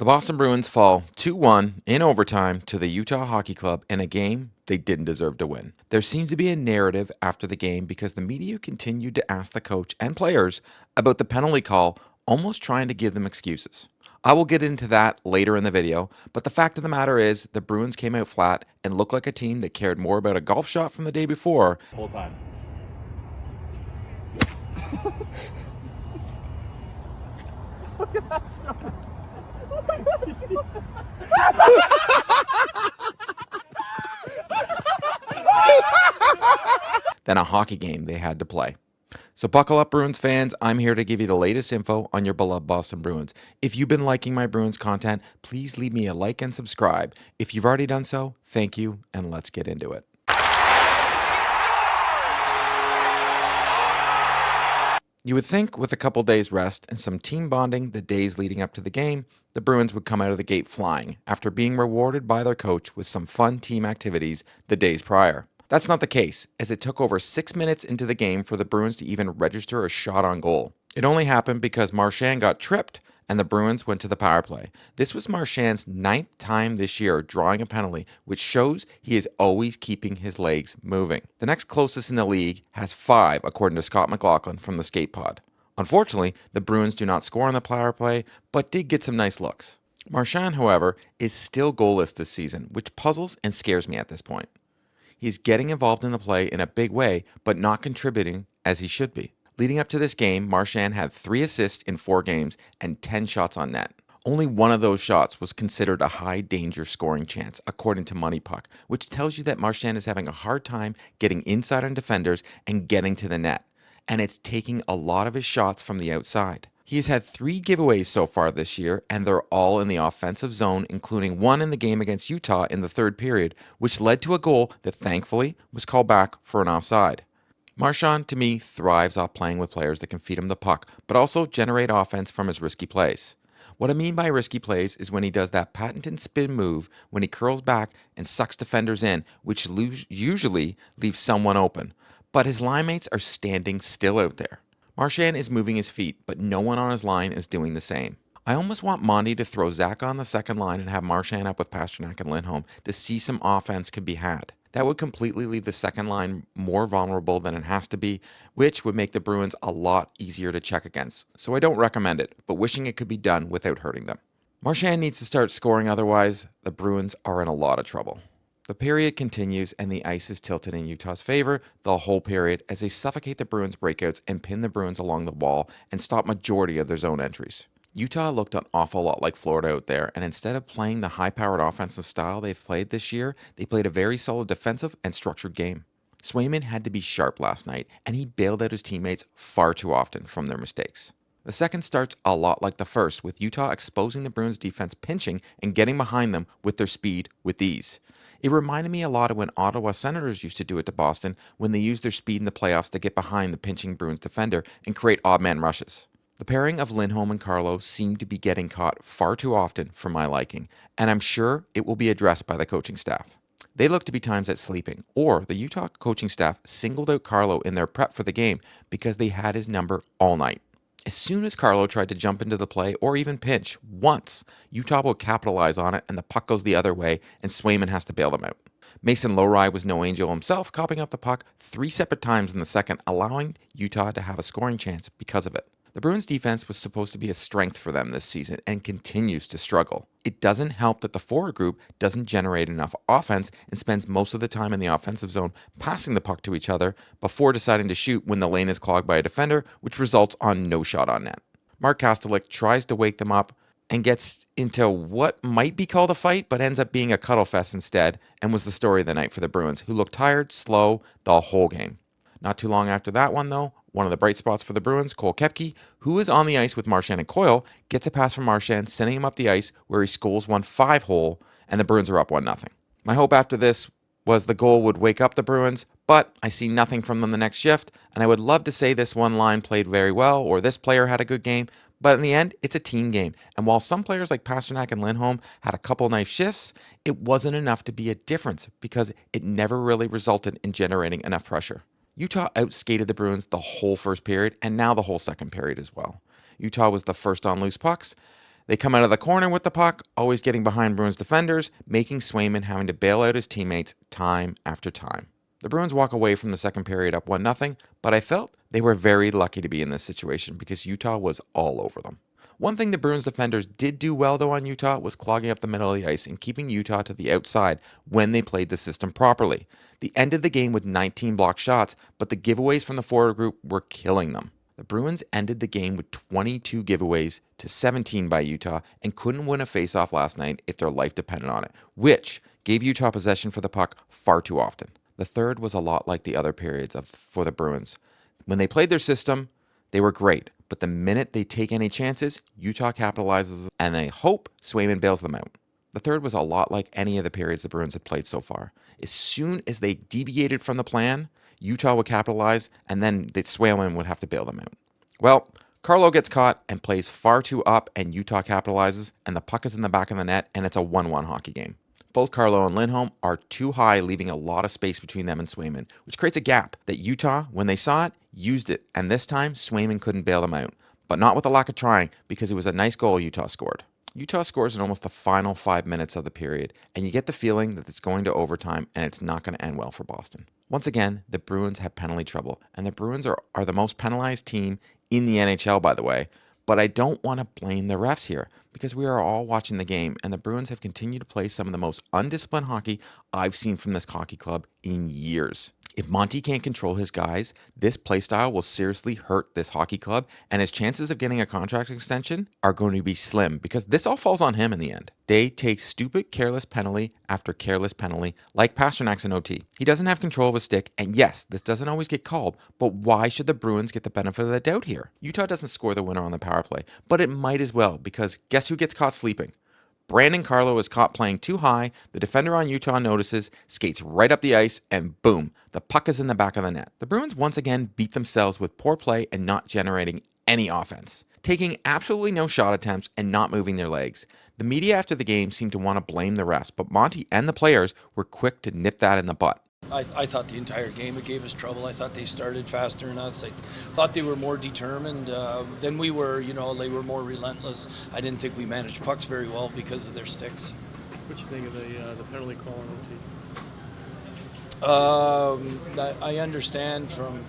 The Boston Bruins fall 2-1 in overtime to the Utah Hockey Club in a game they didn't deserve to win. There seems to be a narrative after the game because the media continued to ask the coach and players about the penalty call, almost trying to give them excuses. I will get into that later in the video, but the fact of the matter is the Bruins came out flat and looked like a team that cared more about a golf shot from the day before Whole time. Look at that shot. Oh my than a hockey game they had to play. So buckle up, Bruins fans. I'm here to give you the latest info on your beloved Boston Bruins. If you've been liking my Bruins content, please leave me a like and subscribe. If you've already done so, thank you, and let's get into it. You would think with a couple days rest and some team bonding the days leading up to the game, the Bruins would come out of the gate flying after being rewarded by their coach with some fun team activities the days prior. That's not the case, as it took over 6 minutes into the game for the Bruins to even register a shot on goal. It only happened because Marchand got tripped and the Bruins went to the power play. This was Marchand's 9th time this year drawing a penalty, which shows he is always keeping his legs moving. The next closest in the league has 5, according to Scott McLaughlin from the Skate Pod. Unfortunately, the Bruins do not score on the power play, but did get some nice looks. Marchand, however, is still goalless this season, which puzzles and scares me at this point. He's getting involved in the play in a big way, but not contributing as he should be. Leading up to this game, Marchand had 3 assists in 4 games and 10 shots on net. Only one of those shots was considered a high-danger scoring chance, according to Money Puck, which tells you that Marchand is having a hard time getting inside on defenders and getting to the net, and it's taking a lot of his shots from the outside. He has had 3 giveaways so far this year, and they're all in the offensive zone, including one in the game against Utah in the 3rd period, which led to a goal that thankfully was called back for an offside. Marchand, to me, thrives off playing with players that can feed him the puck, but also generate offense from his risky plays. What I mean by risky plays is when he does that patented spin move when he curls back and sucks defenders in, which usually leaves someone open, but his line mates are standing still out there. Marchand is moving his feet, but no one on his line is doing the same. I almost want Monty to throw Zach on the second line and have Marchand up with Pastrnak and Lindholm to see some offense could be had. That would completely leave the second line more vulnerable than it has to be, which would make the Bruins a lot easier to check against. So I don't recommend it, but wishing it could be done without hurting them. Marchand needs to start scoring, otherwise the Bruins are in a lot of trouble. The period continues and the ice is tilted in Utah's favor the whole period as they suffocate the Bruins' breakouts and pin the Bruins along the wall and stop majority of their zone entries. Utah looked an awful lot like Florida out there, and instead of playing the high-powered offensive style they've played this year, they played a very solid defensive and structured game. Swayman had to be sharp last night, and he bailed out his teammates far too often from their mistakes. The second starts a lot like the first, with Utah exposing the Bruins' defense pinching and getting behind them with their speed with ease. It reminded me a lot of when Ottawa Senators used to do it to Boston when they used their speed in the playoffs to get behind the pinching Bruins defender and create odd man rushes. The pairing of Lindholm and Carlo seemed to be getting caught far too often for my liking, and I'm sure it will be addressed by the coaching staff. They look to be times at sleeping, or the Utah coaching staff singled out Carlo in their prep for the game because they had his number all night. As soon as Carlo tried to jump into the play or even pinch once, Utah will capitalize on it and the puck goes the other way and Swayman has to bail them out. Mason Lowry was no angel himself, copping up the puck 3 separate times in the second, allowing Utah to have a scoring chance because of it. The Bruins defense was supposed to be a strength for them this season and continues to struggle. It doesn't help that the forward group doesn't generate enough offense and spends most of the time in the offensive zone passing the puck to each other before deciding to shoot when the lane is clogged by a defender, which results on no shot on net. Mark Kastelik tries to wake them up and gets into what might be called a fight, but ends up being a cuddle fest instead, and was the story of the night for the Bruins, who looked tired, slow, the whole game. Not too long after that one, though, one of the bright spots for the Bruins, Cole Koepke, who is on the ice with Marchand and Coyle, gets a pass from Marchand, sending him up the ice where he scores 1-5 hole, and the Bruins are up 1-0. My hope after this was the goal would wake up the Bruins, but I see nothing from them the next shift, and I would love to say this one line played very well or this player had a good game, but in the end, it's a team game, and while some players like Pastrnak and Lindholm had a couple nice shifts, it wasn't enough to be a difference because it never really resulted in generating enough pressure. Utah outskated the Bruins the whole first period and now the whole second period as well. Utah was the first on loose pucks. They come out of the corner with the puck, always getting behind Bruins defenders, making Swayman having to bail out his teammates time after time. The Bruins walk away from the second period up 1-0, but I felt they were very lucky to be in this situation because Utah was all over them. One thing the Bruins defenders did do well though on Utah was clogging up the middle of the ice and keeping Utah to the outside when they played the system properly. They ended the game with 19 blocked shots, but the giveaways from the forward group were killing them. The Bruins ended the game with 22 giveaways to 17 by Utah and couldn't win a faceoff last night if their life depended on it, which gave Utah possession for the puck far too often. The third was a lot like the other periods for the Bruins. When they played their system, they were great, but the minute they take any chances, Utah capitalizes and they hope Swayman bails them out. The third was a lot like any of the periods the Bruins had played so far. As soon as they deviated from the plan, Utah would capitalize, and then Swayman would have to bail them out. Well, Carlo gets caught and plays far too up, and Utah capitalizes, and the puck is in the back of the net, and it's a 1-1 hockey game. Both Carlo and Lindholm are too high, leaving a lot of space between them and Swayman, which creates a gap that Utah, when they saw it, used it, and this time Swayman couldn't bail them out. But not with a lack of trying, because it was a nice goal Utah scored. Utah scores in almost the final 5 minutes of the period, and you get the feeling that it's going to overtime and it's not going to end well for Boston. Once again, the Bruins have penalty trouble, and the Bruins are the most penalized team in the NHL, by the way. But I don't want to blame the refs here because we are all watching the game, and the Bruins have continued to play some of the most undisciplined hockey I've seen from this hockey club in years. If Monty can't control his guys, this playstyle will seriously hurt this hockey club, and his chances of getting a contract extension are going to be slim because this all falls on him in the end. They take stupid, careless penalty after careless penalty, like Pasternak's in OT. He doesn't have control of his stick, and yes, this doesn't always get called, but why should the Bruins get the benefit of the doubt here? Utah doesn't score the winner on the power play, but it might as well because guess who gets caught sleeping? Brandon Carlo is caught playing too high, the defender on Utah notices, skates right up the ice, and boom, the puck is in the back of the net. The Bruins once again beat themselves with poor play and not generating any offense, taking absolutely no shot attempts and not moving their legs. The media after the game seemed to want to blame the refs, but Monty and the players were quick to nip that in the butt. I thought the entire game it gave us trouble. I thought they started faster than us. I thought they were more determined than we were. You know, they were more relentless. I didn't think we managed pucks very well because of their sticks. What do you think of the penalty call on OT? I understand from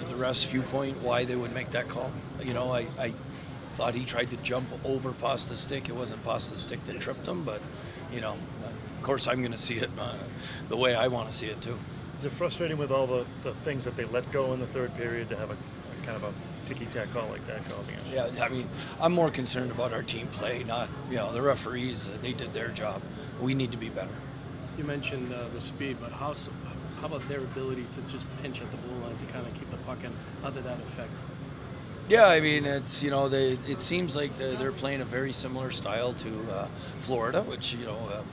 the ref's viewpoint why they would make that call. You know, I thought he tried to jump over Pasta's stick. It wasn't Pasta's stick that tripped him, but, you know, of course I'm going to see it the way I want to see it too. Is it frustrating with all the things that they let go in the third period to have a kind of a ticky-tack call like that called against you? Yeah, I mean, I'm more concerned about our team play, not, you know, the referees. They did their job. We need to be better. You mentioned the speed, but how about their ability to just pinch at the blue line to kind of keep the puck in? How did that affect? Yeah, I mean, it's, you know, it seems like they're playing a very similar style to Florida, which, you know,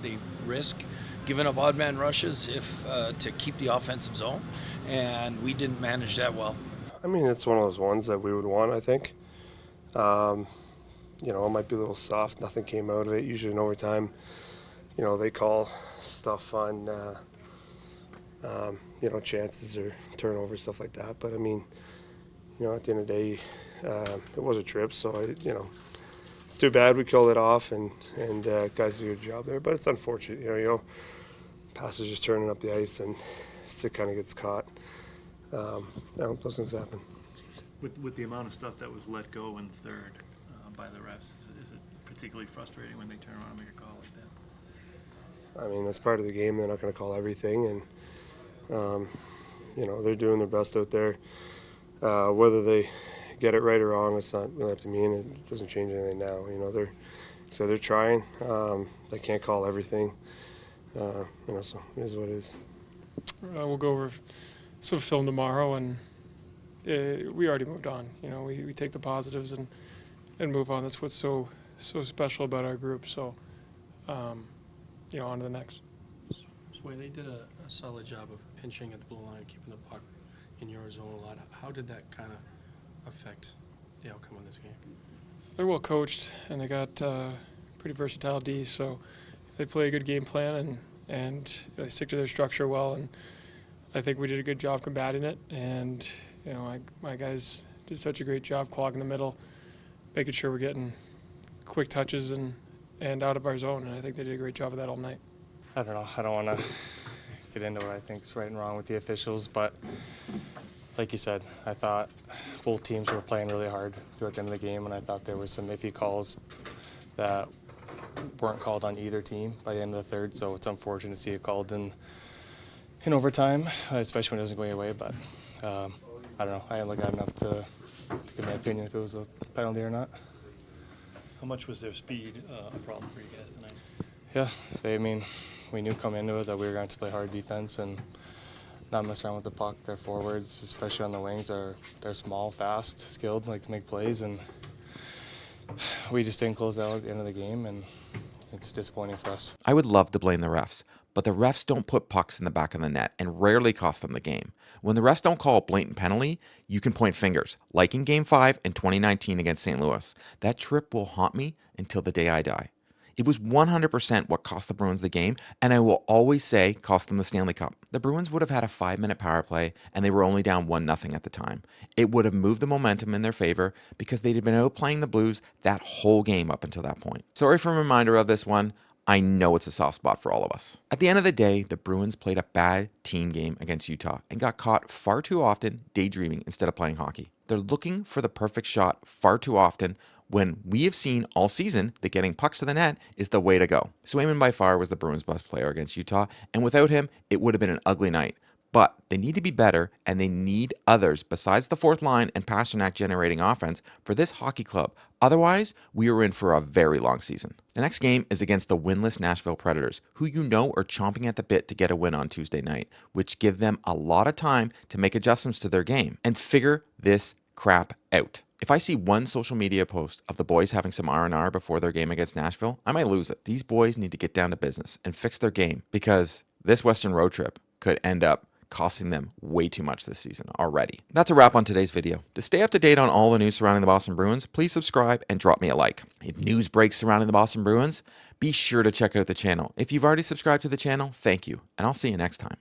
they risk giving up odd man rushes to keep the offensive zone, and we didn't manage that well. I mean, it's one of those ones that we would want, I think. You know, it might be a little soft. Nothing came out of it. Usually in overtime, you know, they call stuff on, you know, chances or turnovers, stuff like that. But, I mean, you know, at the end of the day, it was a trip, so, you know, it's too bad we killed it off, and guys do a good job there. But it's unfortunate, you know, passes just turning up the ice, and stick kind of gets caught. You know, those things happen. With the amount of stuff that was let go in the third by the refs, is it particularly frustrating when they turn around and make a call like that? I mean, that's part of the game. They're not going to call everything, and, you know, they're doing their best out there. Whether they get it right or wrong, it's not really up to me, and it doesn't change anything now. You know, they're trying. They can't call everything. You know, so it is what it is. We'll go over some film tomorrow, and we already moved on. You know, we take the positives and move on. That's what's so special about our group. So, you know, on to the next. Sway, they did a solid job of pinching at the blue line, keeping the puck in your zone a lot. How did that kind of affect the outcome of this game? They're well coached, and they got pretty versatile D, so they play a good game plan, and they stick to their structure well, and I think we did a good job combating it, and, you know, my guys did such a great job clogging the middle, making sure we're getting quick touches and out of our zone, and I think they did a great job of that all night. I don't know. I don't want to get into what I think is right and wrong with the officials, but like you said, I thought both teams were playing really hard throughout the end of the game, and I thought there was some iffy calls that weren't called on either team by the end of the third, so it's unfortunate to see it called in overtime, especially when it doesn't go away, but I don't know. I didn't look at enough to give my opinion if it was a penalty or not. How much was their speed a problem for you guys tonight? Yeah, we knew coming into it that we were going to play hard defense and not mess around with the puck. Their forwards, especially on the wings, they're small, fast, skilled, like to make plays, and we just didn't close out at the end of the game, and it's disappointing for us. I would love to blame the refs, but the refs don't put pucks in the back of the net and rarely cost them the game. When the refs don't call a blatant penalty, you can point fingers, like in Game 5 in 2019 against St. Louis. That trip will haunt me until the day I die. It was 100% what cost the Bruins the game, and I will always say cost them the Stanley Cup. The Bruins would have had a 5-minute power play, and they were only down 1-0 at the time. It would have moved the momentum in their favor because they'd have been outplaying the Blues that whole game up until that point. Sorry for a reminder of this one. I know it's a soft spot for all of us. At the end of the day, the Bruins played a bad team game against Utah and got caught far too often daydreaming instead of playing hockey. They're looking for the perfect shot far too often when we have seen all season that getting pucks to the net is the way to go. Swayman by far was the Bruins' best player against Utah, and without him, it would have been an ugly night. But they need to be better, and they need others besides the fourth line and Pasternak generating offense for this hockey club. Otherwise, we are in for a very long season. The next game is against the winless Nashville Predators, who you know are chomping at the bit to get a win on Tuesday night, which give them a lot of time to make adjustments to their game and figure this crap out. If I see one social media post of the boys having some R&R before their game against Nashville, I might lose it. These boys need to get down to business and fix their game because this Western road trip could end up costing them way too much this season already. That's a wrap on today's video. To stay up to date on all the news surrounding the Boston Bruins, please subscribe and drop me a like. If news breaks surrounding the Boston Bruins, be sure to check out the channel. If you've already subscribed to the channel, thank you, and I'll see you next time.